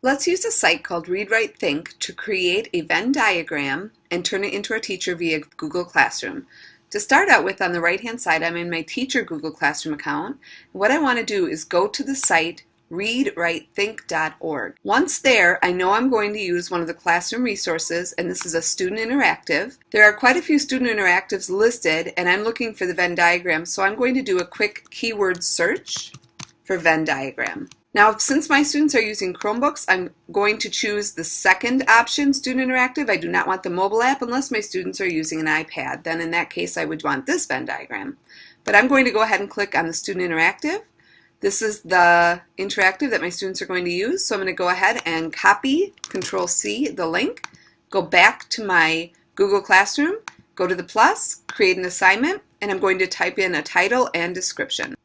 Let's use a site called Read Write Think to create a Venn diagram and turn it into our teacher via Google Classroom. To start out with, on the right hand side, I'm in my teacher Google Classroom account. What I want to do is go to the site readwritethink.org. Once there, I know I'm going to use one of the classroom resources, and this is a student interactive. There are quite a few student interactives listed, and I'm looking for the Venn diagram, so I'm going to do a quick keyword search for Venn diagram. Now, since my students are using Chromebooks, I'm going to choose the second option, Student Interactive. I do not want the mobile app unless my students are using an iPad. Then in that case, I would want this Venn diagram. But I'm going to go ahead and click on the Student Interactive. This is the interactive that my students are going to use. So I'm going to go ahead and copy, Control-C, the link, go back to my Google Classroom, go to the plus, create an assignment, and I'm going to type in a title and description.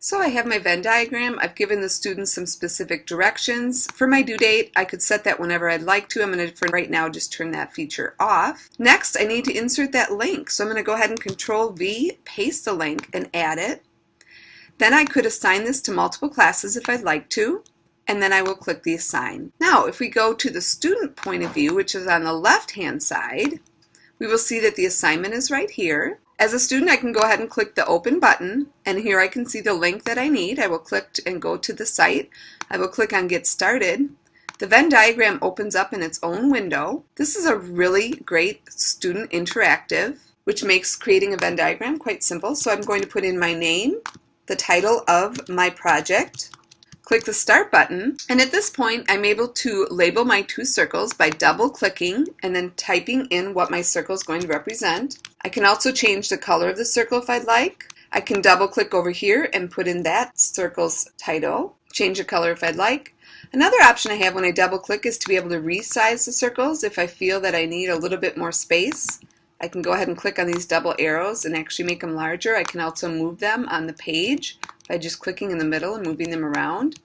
So I have my Venn diagram. I've given the students some specific directions. For my due date, I could set that whenever I'd like to. I'm going to, for right now, just turn that feature off. Next, I need to insert that link. So I'm going to go ahead and Control-V, paste the link, and add it. Then I could assign this to multiple classes if I'd like to, and then I will click the Assign. Now, if we go to the student point of view, which is on the left-hand side, we will see that the assignment is right here. As a student, I can go ahead and click the Open button, and here I can see the link that I need. I will click and go to the site. I will click on Get Started. The Venn diagram opens up in its own window. This is a really great student interactive, which makes creating a Venn diagram quite simple. So I'm going to put in my name, the title of my project, click the Start button, and at this point I'm able to label my two circles by double-clicking and then typing in what my circle is going to represent. I can also change the color of the circle if I'd like. I can double-click over here and put in that circle's title, change the color if I'd like. Another option I have when I double-click is to be able to resize the circles if I feel that I need a little bit more space. I can go ahead and click on these double arrows and actually make them larger. I can also move them on the page by just clicking in the middle and moving them around.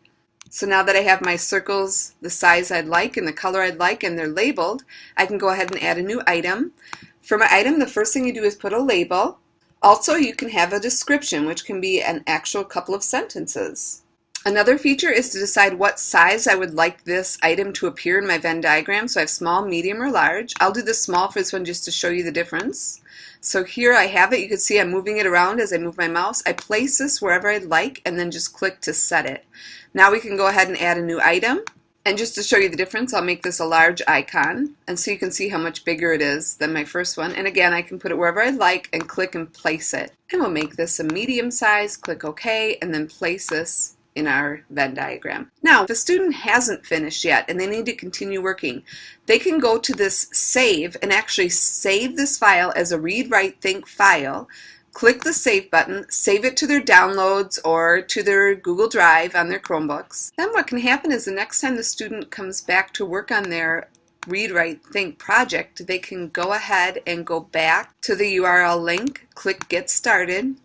So now that I have my circles the size I'd like and the color I'd like and they're labeled, I can go ahead and add a new item. For my item, the first thing you do is put a label. Also, you can have a description, which can be an actual couple of sentences. Another feature is to decide what size I would like this item to appear in my Venn diagram. So I have small, medium, or large. I'll do the small for this one just to show you the difference. So here I have it. You can see I'm moving it around as I move my mouse. I place this wherever I'd like and then just click to set it. Now we can go ahead and add a new item. And just to show you the difference, I'll make this a large icon. And so you can see how much bigger it is than my first one. And again, I can put it wherever I'd like and click and place it. And we'll make this a medium size, click OK, and then place this in our Venn diagram. Now, if a student hasn't finished yet and they need to continue working, they can go to this Save and actually save this file as a Read Write Think file. Click the Save button, save it to their downloads or to their Google Drive on their Chromebooks. Then what can happen is the next time the student comes back to work on their Read Write Think project, they can go ahead and go back to the URL link, click Get Started.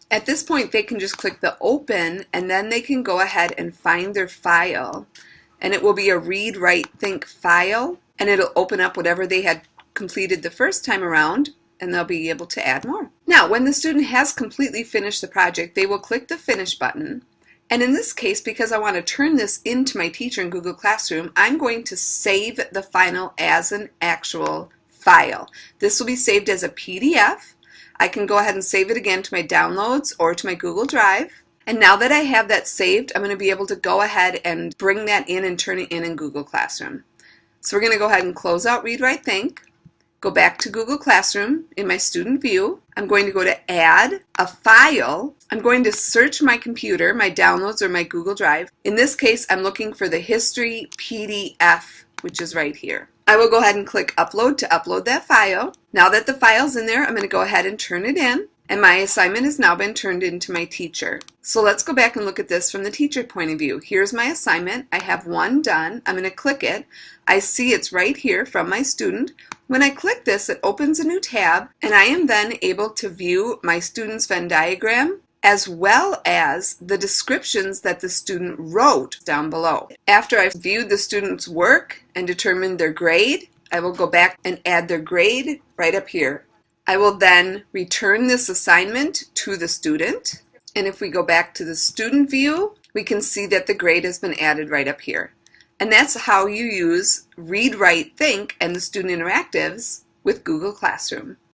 At this point, they can just click the Open, and then they can go ahead and find their file. And it will be a Read Write Think file, and it'll open up whatever they had completed the first time around, and they'll be able to add more. Now, when the student has completely finished the project, they will click the Finish button. And in this case, because I want to turn this into my teacher in Google Classroom, I'm going to save the final as an actual file. This will be saved as a PDF. I can go ahead and save it again to my downloads or to my Google Drive. And now that I have that saved, I'm going to be able to go ahead and bring that in and turn it in Google Classroom. So we're going to go ahead and close out Read Write Think, go back to Google Classroom in my student view. I'm going to go to Add a File. I'm going to search my computer, my downloads, or my Google Drive. In this case, I'm looking for the History PDF, which is right here. I will go ahead and click Upload to upload that file. Now that the file's in there, I'm going to go ahead and turn it in. And my assignment has now been turned into my teacher. So let's go back and look at this from the teacher point of view. Here's my assignment. I have one done. I'm going to click it. I see it's right here from my student. When I click this, it opens a new tab, and I am then able to view my student's Venn diagram as well as the descriptions that the student wrote down below. After I've viewed the student's work and determined their grade, I will go back and add their grade right up here. I will then return this assignment to the student, and if we go back to the student view, we can see that the grade has been added right up here. And that's how you use Read, Write, Think and the student interactives with Google Classroom.